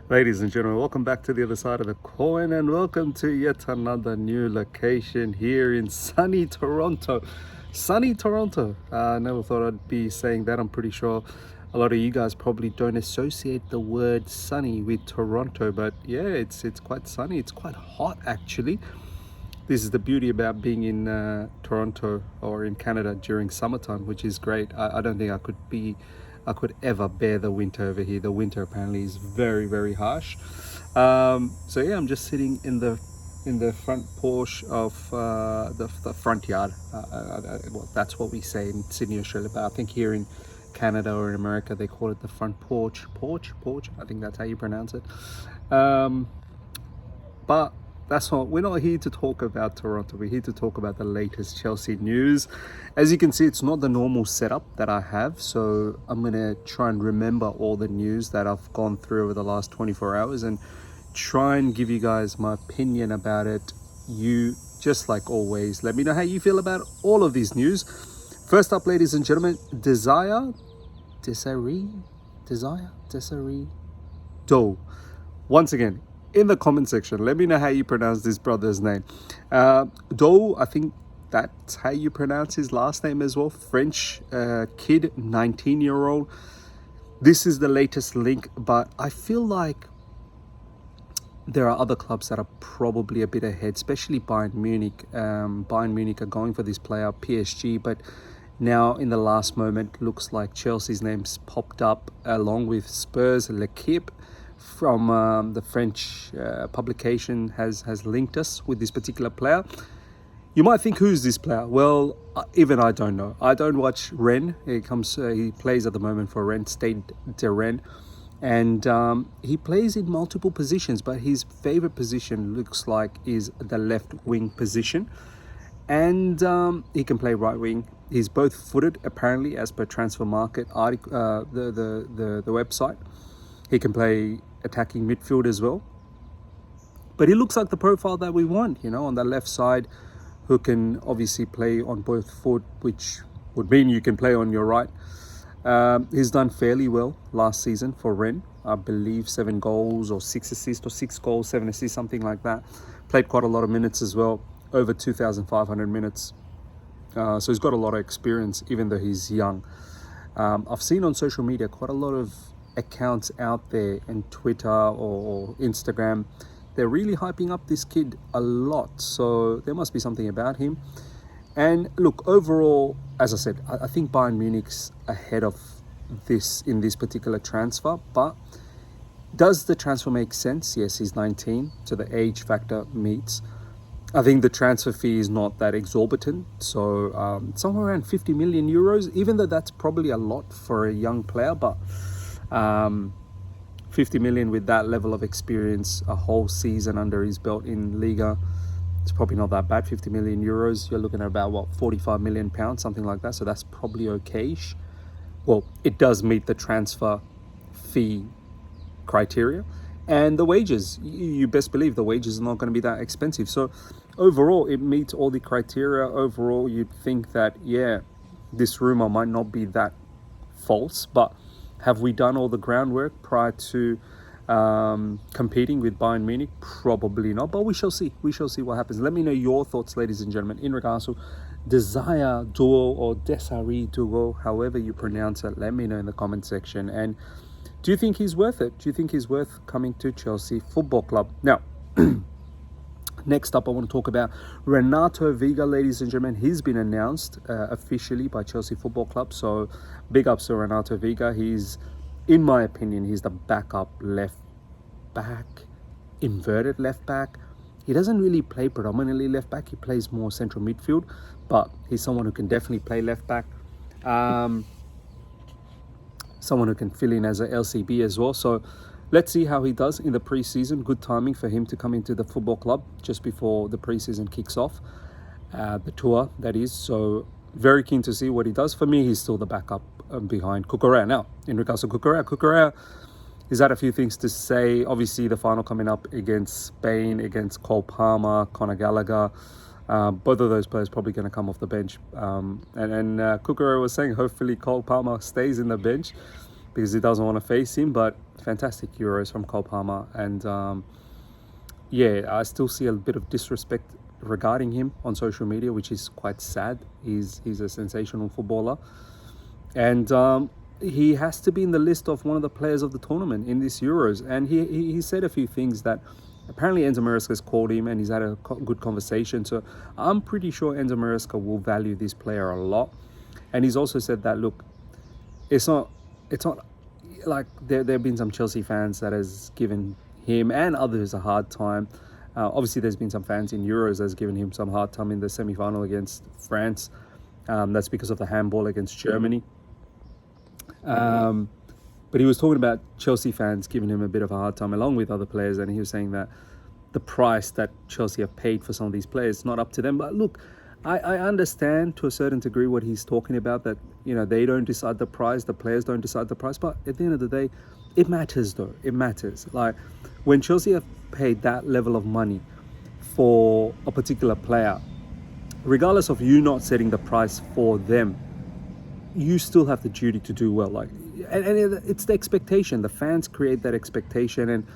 Ladies and gentlemen, welcome back to the other side of the coin and welcome to yet another new location here in sunny Toronto. Sunny Toronto. I never thought I'd be saying that. I'm pretty sure a lot of you guys probably don't associate the word sunny with Toronto, but yeah, it's quite sunny. It's quite hot actually. This is the beauty about being in Toronto or in Canada during summertime, which is great. I don't think I could ever bear the winter over here. The winter apparently is very, very harsh. So yeah, I'm just sitting in the front porch of the front yard. Well, that's what we say in Sydney, Australia. But I think here in Canada or in America, they call it the front porch. Porch. I think that's how you pronounce it. But that's not, we're not here to talk about Toronto. We're here to talk about the latest Chelsea news. As you can see, it's not the normal setup that I have. So I'm going to try and remember all the news that I've gone through over the last 24 hours and try and give you guys my opinion about it. You, just like always, let me know how you feel about all of these news. First up, ladies and gentlemen, Desire Doue. Once again, in the comment section, let me know how you pronounce this brother's name. Doue, I think that's how you pronounce his last name as well. French kid, 19-year-old. This is the latest link, but I feel like there are other clubs that are probably a bit ahead, especially Bayern Munich. Bayern Munich are going for this player, PSG, but now in the last moment, looks like Chelsea's name's popped up along with Spurs. L'Equipe from the French publication has linked us with this particular player. You might think, who's this player? Well, even I don't know. I don't watch Rennes. He plays at the moment for Rennes, Stade de Rennes, and he plays in multiple positions, but his favorite position looks like is the left wing position, and he can play right wing. He's both footed apparently, as per Transfer Market article, the website. He can play attacking midfield as well. But he looks like the profile that we want, on the left side, who can obviously play on both foot, which would mean you can play on your right. He's done fairly well last season for Rennes. I believe 7 goals or 6 assists or 6 goals, 7 assists, something like that. Played quite a lot of minutes as well, over 2,500 minutes. So he's got a lot of experience, even though he's young. I've seen on social media quite a lot of accounts out there in Twitter or Instagram. They're really hyping up this kid a lot, so there must be something about him. And look, overall, as I said, I think Bayern Munich's ahead of this in this particular transfer. But does the transfer make sense? Yes, he's 19, so the age factor meets. I think the transfer fee is not that exorbitant, so somewhere around 50 million euros, even though that's probably a lot for a young player, but 50 million with that level of experience, a whole season under his belt in Liga, it's probably not that bad. 50 million euros, you're looking at about 45 million pounds, something like that. So that's probably okay-ish. Well, it does meet the transfer fee criteria, and the wages, you best believe the wages are not going to be that expensive. So overall, it meets all the criteria. Overall, you'd think that, yeah, this rumor might not be that false, but have we done all the groundwork prior to competing with Bayern Munich? Probably not, but we shall see. We shall see what happens. Let me know your thoughts, ladies and gentlemen, in regards to Desire Doue or Desire Doue, however you pronounce it. Let me know in the comment section. And do you think he's worth it? Do you think he's worth coming to Chelsea Football Club? Now, next up, I want to talk about Renato Veiga, ladies and gentlemen. He's been announced officially by Chelsea Football Club. So big ups to Renato Veiga. He's, in my opinion, he's the backup left back, inverted left back. He doesn't really play predominantly left back. He plays more central midfield, but he's someone who can definitely play left back. Someone who can fill in as a LCB as well. So let's see how he does in the preseason. Good timing for him to come into the football club just before the preseason kicks off. The tour, that is. So very keen to see what he does. For me, he's still the backup behind Cucurella. Now, in regards to Cucurella has had a few things to say. Obviously, the final coming up against Spain, against Cole Palmer, Conor Gallagher. Both of those players probably going to come off the bench. And Cucurella was saying hopefully Cole Palmer stays in the bench. because he doesn't want to face him. But fantastic Euros from Cole Palmer, and yeah, I still see a bit of disrespect regarding him on social media, which is quite sad. He's a sensational footballer, and he has to be in the list of one of the players of the tournament in this Euros. And he said a few things that apparently Enzo Maresca's called him and he's had a good conversation. So I'm pretty sure Enzo Maresca will value this player a lot. And he's also said that, look, it's not like there have been some Chelsea fans that has given him and others a hard time. Obviously, there's been some fans in Euros that's given him some hard time in the semi-final against France. That's because of the handball against Germany. But he was talking about Chelsea fans giving him a bit of a hard time along with other players, and he was saying that the price that Chelsea have paid for some of these players is not up to them. But look, I understand to a certain degree what he's talking about, that, you know, they don't decide the price, the players don't decide the price. But at the end of the day, it matters though. It matters. Like when Chelsea have paid that level of money for a particular player, regardless of you not setting the price for them, you still have the duty to do well. Like, and it's the expectation. The fans create that expectation, and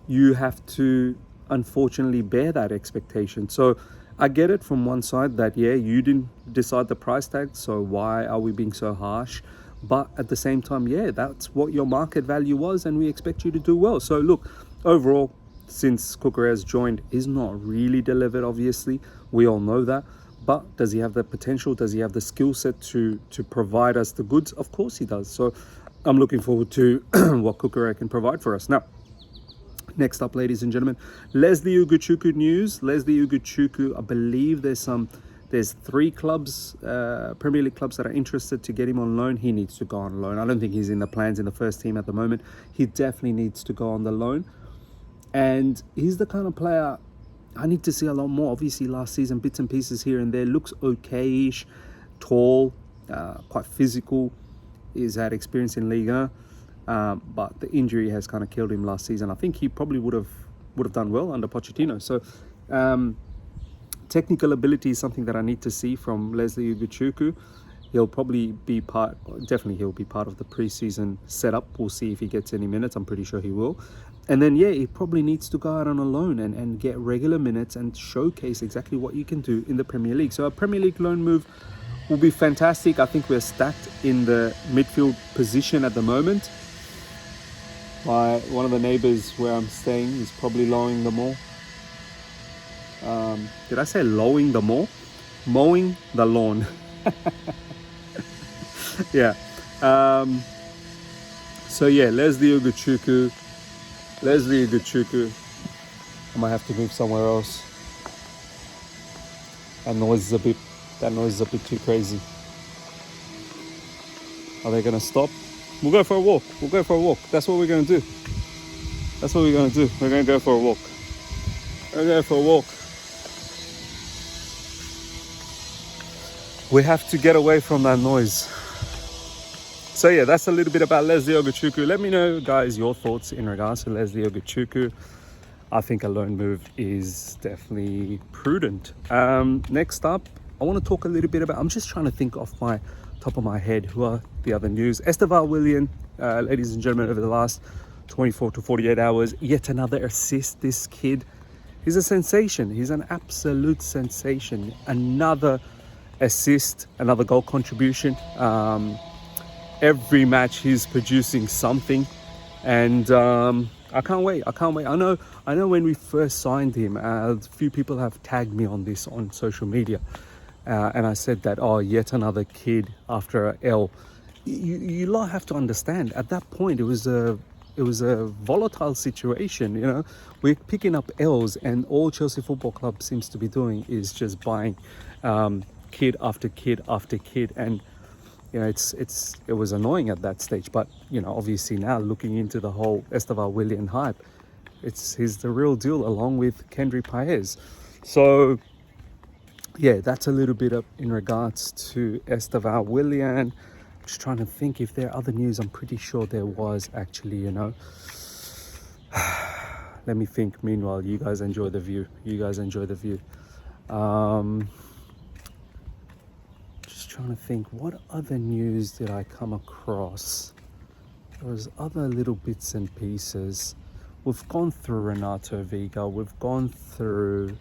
you have to unfortunately bear that expectation. So I get it from one side that, yeah, you didn't decide the price tag, so why are we being so harsh? But at the same time, yeah, that's what your market value was, and we expect you to do well. So look, overall, since Cucurella's joined, he's not really delivered, obviously. We all know that. But does he have the potential? Does he have the skill set to provide us the goods? Of course he does. So I'm looking forward to what Cucurella can provide for us. Now, next up, ladies and gentlemen, Leslie Ugochukwu news. Leslie Ugochukwu, I believe there's 3 clubs, Premier League clubs, that are interested to get him on loan. He needs to go on loan. I don't think he's in the plans in the first team at the moment. He definitely needs to go on the loan. And he's the kind of player I need to see a lot more. Obviously, last season, bits and pieces here and there. Looks okay-ish, tall, quite physical. He's had experience in Liga, but the injury has kind of killed him last season. I think he probably would have done well under Pochettino. So technical ability is something that I need to see from Leslie Ugochukwu. He'll probably be he'll be part of the preseason setup. We'll see if he gets any minutes. I'm pretty sure he will. And then, yeah, he probably needs to go out on a loan and get regular minutes and showcase exactly what you can do in the Premier League. So a Premier League loan move will be fantastic. I think we're stacked in the midfield position at the moment. One of the neighbours where I'm staying is probably lowing the moor. Did I say lowing the moor? Mowing the lawn. Yeah. So yeah, Leslie Ugochukwu. I might have to move somewhere else. That noise is a bit too crazy. Are they gonna stop? We'll go for a walk. That's what we're gonna do. We're gonna go for a walk. We have to get away from that noise. So yeah, that's a little bit about Leslie Ugochukwu. Let me know, guys, your thoughts in regards to Leslie Ugochukwu. I think a loan move is definitely prudent. Next up, I want to talk a little bit about, I'm just trying to think off my top of my head, who are the other news. Estevao Willian, ladies and gentlemen, over the last 24 to 48 hours, yet another assist. This kid, he's a sensation. He's an absolute sensation. Another assist, another goal contribution. Every match he's producing something, and I can't wait. I know when we first signed him, a few people have tagged me on this on social media, and I said that, oh, yet another kid after a L. You lot have to understand, at that point it was a volatile situation. You know, we're picking up L's, and all Chelsea Football Club seems to be doing is just buying kid after kid after kid, and you know, it was annoying at that stage. But you know, obviously now looking into the whole Estevao Willian hype, he's the real deal along with Kendry Paez. So yeah, that's a little bit up in regards to Estevao Willian. Just trying to think if there are other news. I'm pretty sure there was, actually, you know. Let me think. Meanwhile, you guys enjoy the view. Just trying to think, what other news did I come across? There's other little bits and pieces. We've gone through Renato Veiga, we've gone through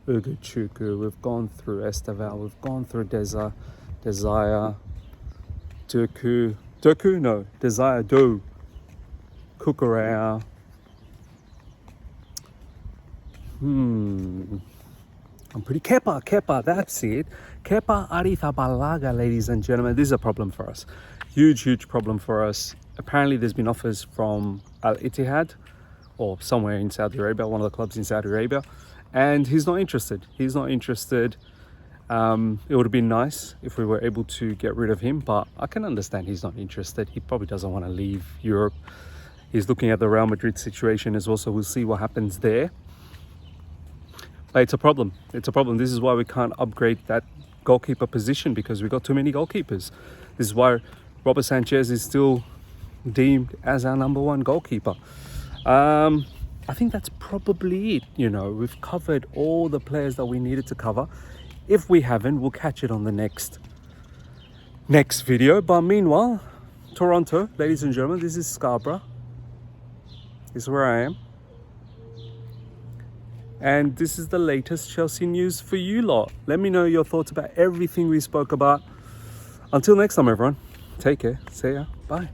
Ugochukwu, we've gone through Estevao, we've gone through Desire Doue, Cucurella. I'm pretty Kepa, that's it. Kepa Arrizabalaga, ladies and gentlemen. This is a problem for us. Huge problem for us. Apparently there's been offers from Al Ittihad or somewhere in Saudi Arabia, one of the clubs in Saudi Arabia, and he's not interested. It would have been nice if we were able to get rid of him, but I can understand he's not interested. He probably doesn't want to leave Europe. He's looking at the Real Madrid situation as well, so we'll see what happens there. But it's a problem. This is why we can't upgrade that goalkeeper position, because we've got too many goalkeepers. This is why Robert Sanchez is still deemed as our number one goalkeeper. I think that's probably it. We've covered all the players that we needed to cover. If we haven't, we'll catch it on the next video. But meanwhile, Toronto, ladies and gentlemen, this is Scarborough. This is where I am. And this is the latest Chelsea news for you lot. Let me know your thoughts about everything we spoke about. Until next time, everyone. Take care. See ya. Bye.